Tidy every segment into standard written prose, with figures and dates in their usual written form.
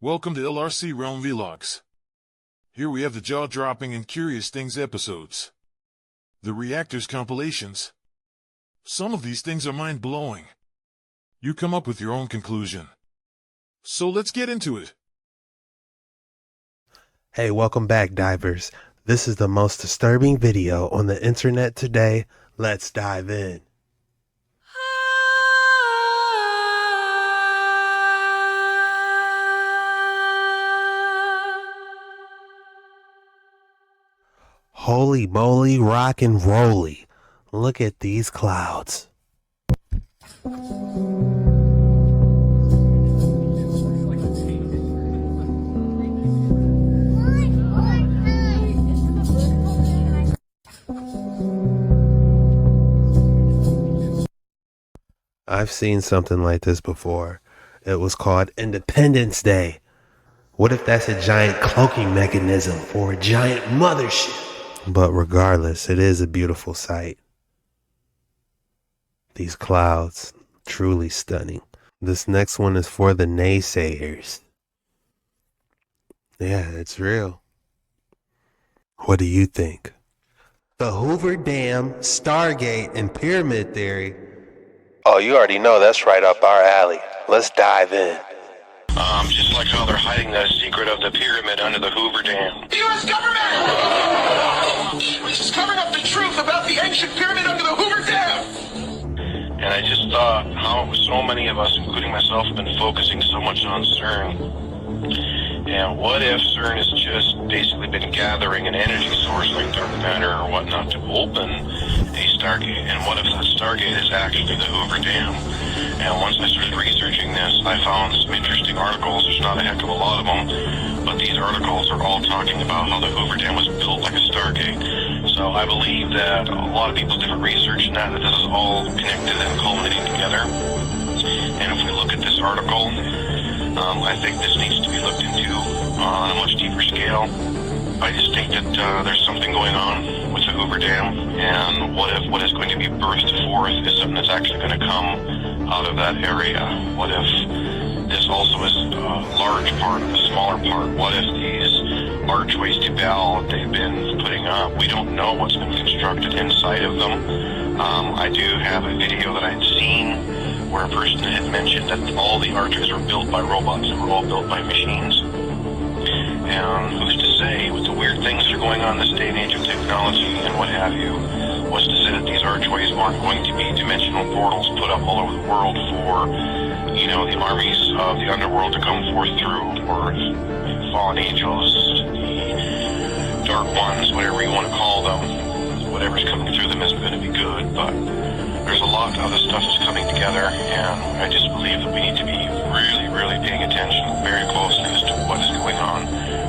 Welcome to LRC Realm Vlogs. Here we have the jaw-dropping and curious things episodes. The Reactors Compilations. Some of these things are mind-blowing. You come up with your own conclusion. So let's get into it. Hey, welcome back, divers. This is the most disturbing video on the internet today. Let's dive in. Holy moly, rock and rolly. Look at these clouds. I've seen something like this before. It was called Independence Day. What if that's a giant cloaking mechanism for a giant mothership? But regardless, it is a beautiful sight. These clouds, truly stunning. This next one is for the naysayers. Yeah, it's real. What do you think? The Hoover Dam, Stargate, and Pyramid Theory. Oh, you already know that's right up our alley. Let's dive in. Just like how they're hiding the secret of the pyramid under the Hoover Dam. The U.S. government! Which is covering up the truth about the ancient pyramid under the Hoover Dam! And I just thought how so many of us, including myself, have been focusing so much on CERN. And what if CERN has just basically been gathering an energy source like dark matter or whatnot to open a Stargate? And what if that Stargate is actually the Hoover Dam? And once I started researching this, I found some interesting articles. There's not a heck of a lot of them, but these articles are all talking about how the Hoover Dam was built like a Stargate. So I believe that a lot of people's different research and that this is all connected and culminating together. And if we look at this article, I think this needs to be looked into on a much deeper scale. I just think that there's something going on with the Hoover Dam, and what if what is going to be birthed forth is something that's actually going to come out of that area? What if this also is a large part of a smaller part? What if these archways to Bell that they've been putting up, we don't know what's been constructed inside of them. I do have a video that I'd seen where a person had mentioned that all the arches were built by robots and were all built by machines. And who's to say, with the weird things that are going on in this day and age of technology and what have you, what's to say that these archways aren't going to be dimensional portals put up all over the world for, you know, the armies of the underworld to come forth through, or fallen angels, the dark ones, whatever you want to call them. Whatever's coming through them is going to be good, but there's a lot of other stuff that's coming together, and I just believe that we need to be really paying attention very closely as to what is going on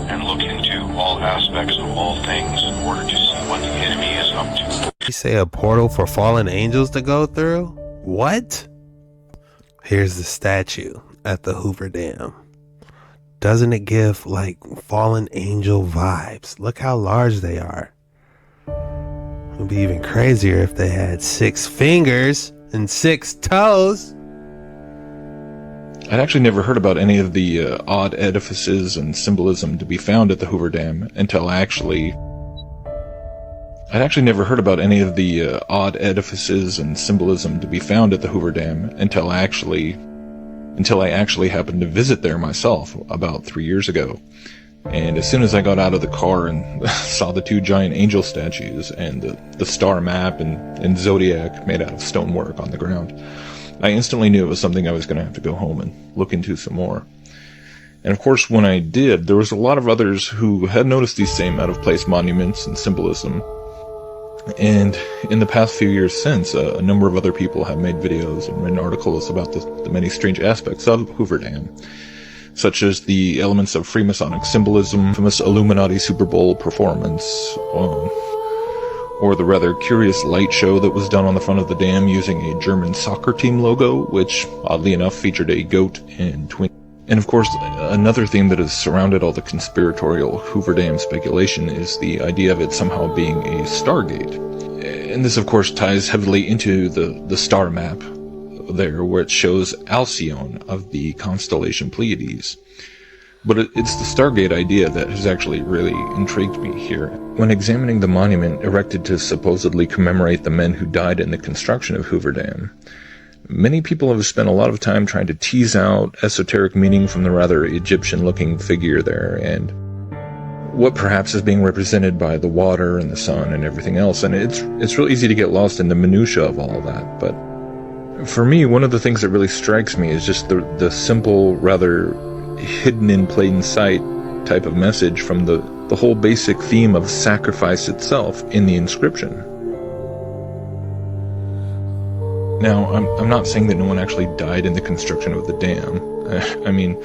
and look into all aspects of all things in order to see what the enemy is up to. You say a portal for fallen angels to go through? What? Here's the statue at the Hoover Dam. Doesn't it give like fallen angel vibes? Look how large they are. It would be even crazier if they had 6 fingers and 6 toes. I'd actually never heard about any of the odd edifices and symbolism to be found at the Hoover Dam until I actually never heard about any of the odd edifices and symbolism to be found at the Hoover Dam until I actually happened to visit there myself about 3 years ago. And as soon as I got out of the car and saw the 2 giant angel statues and the star map and zodiac made out of stonework on the ground, I instantly knew it was something I was going to have to go home and look into some more. And of course, when I did, there was a lot of others who had noticed these same out-of-place monuments and symbolism. And in the past few years since, a number of other people have made videos and written articles about the many strange aspects of Hoover Dam, such as the elements of Freemasonic symbolism, famous Illuminati Super Bowl performance, or the rather curious light show that was done on the front of the dam using a German soccer team logo, which, oddly enough, featured a goat and twin. And of course, another theme that has surrounded all the conspiratorial Hoover Dam speculation is the idea of it somehow being a Stargate. And this, of course, ties heavily into the star map there, where it shows Alcyone of the constellation Pleiades. But it's the Stargate idea that has actually really intrigued me here. When examining the monument erected to supposedly commemorate the men who died in the construction of Hoover Dam, many people have spent a lot of time trying to tease out esoteric meaning from the rather Egyptian-looking figure there, and what perhaps is being represented by the water and the sun and everything else. And it's real easy to get lost in the minutia of all that. But for me, one of the things that really strikes me is just the simple, rather hidden in plain sight type of message from the whole basic theme of sacrifice itself in the inscription. Now, I'm not saying that no one actually died in the construction of the dam. I mean,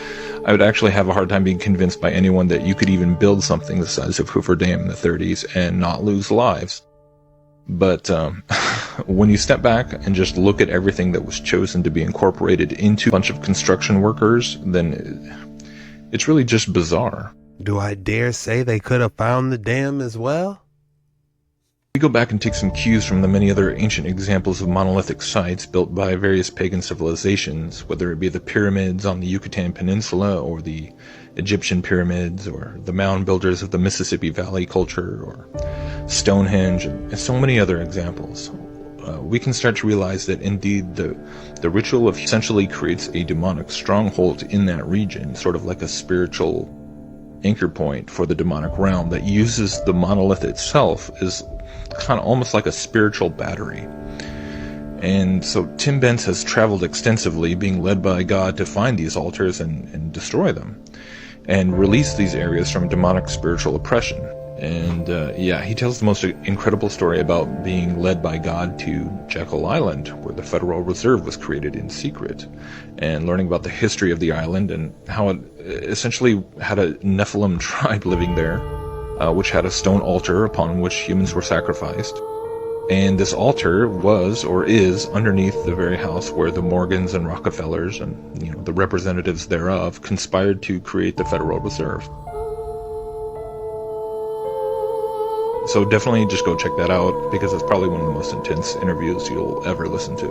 I would actually have a hard time being convinced by anyone that you could even build something the size of Hoover Dam in the 30s and not lose lives. But when you step back and just look at everything that was chosen to be incorporated into a bunch of construction workers, then it's really just bizarre. Do I dare say they could have found the dam as well? We go back and take some cues from the many other ancient examples of monolithic sites built by various pagan civilizations, whether it be the pyramids on the Yucatan Peninsula, or the Egyptian pyramids, or the mound builders of the Mississippi Valley culture, or Stonehenge, and so many other examples. We can start to realize that indeed the ritual of essentially creates a demonic stronghold in that region, sort of like a spiritual anchor point for the demonic realm that uses the monolith itself as kind of almost like a spiritual battery. And so Tim Bence has traveled extensively, being led by God to find these altars and destroy them, and release these areas from demonic spiritual oppression. And he tells the most incredible story about being led by God to Jekyll Island, where the Federal Reserve was created in secret, and learning about the history of the island and how it essentially had a Nephilim tribe living there, which had a stone altar upon which humans were sacrificed. And this altar was, or is, underneath the very house where the Morgans and Rockefellers and the representatives thereof conspired to create the Federal Reserve. So definitely just go check that out, because it's probably one of the most intense interviews you'll ever listen to.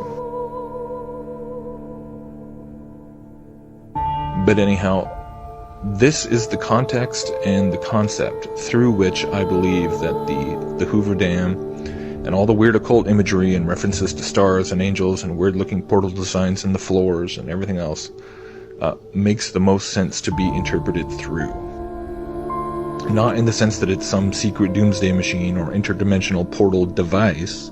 But anyhow, this is the context and the concept through which I believe that the Hoover Dam and all the weird occult imagery and references to stars and angels and weird-looking portal designs in the floors and everything else makes the most sense to be interpreted through. Not in the sense that it's some secret doomsday machine or interdimensional portal device,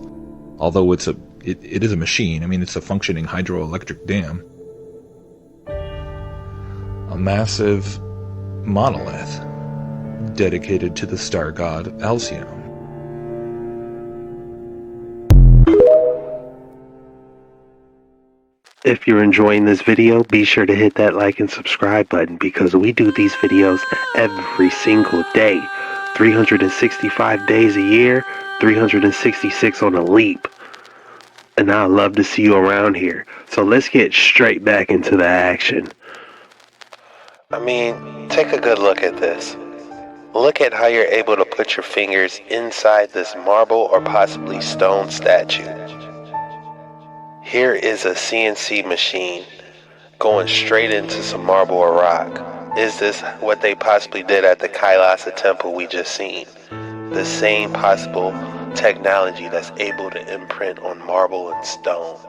although it is a machine. I mean, it's a functioning hydroelectric dam. A massive monolith dedicated to the star god Alcyone. If you're enjoying this video, be sure to hit that like and subscribe button, because we do these videos every single day. 365 days a year, 366 on a leap. And I'd love to see you around here. So let's get straight back into the action. I mean, take a good look at this. Look at how you're able to put your fingers inside this marble or possibly stone statue. Here is a CNC machine going straight into some marble or rock. Is this what they possibly did at the Kailasa temple we just seen? The same possible technology that's able to imprint on marble and stone.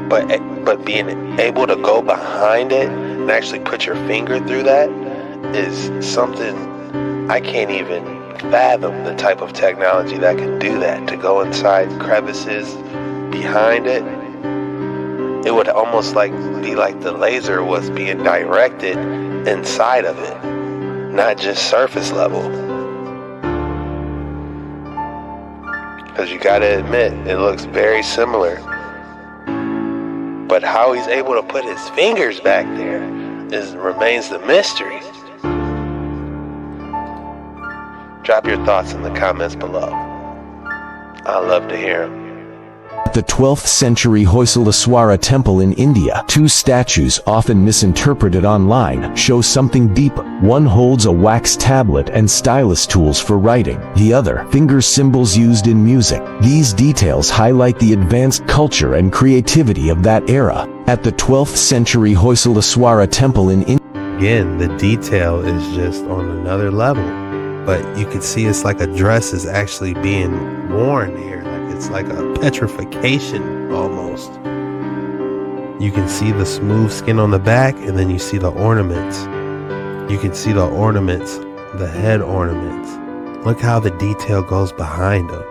But being able to go behind it and actually put your finger through that is something I can't even fathom, the type of technology that can do that. To go inside crevices behind it, it would almost be like the laser was being directed inside of it, not just surface level. Because you gotta admit, it looks very similar. But how he's able to put his fingers back there remains the mystery. Drop your thoughts in the comments below. I'd love to hear them. The 12th century Hoysalaswara temple in India, two statues often misinterpreted online show something deep. One holds a wax tablet and stylus tools for writing, the other finger symbols used in music. These details highlight the advanced culture and creativity of that era. At the 12th century Hoysalaswara temple in India, again, the detail is just on another level. But you can see it's like a dress is actually being worn here. Like it's like a petrification almost. You can see the smooth skin on the back, and then you see the ornaments. You can see the ornaments, the head ornaments. Look how the detail goes behind them.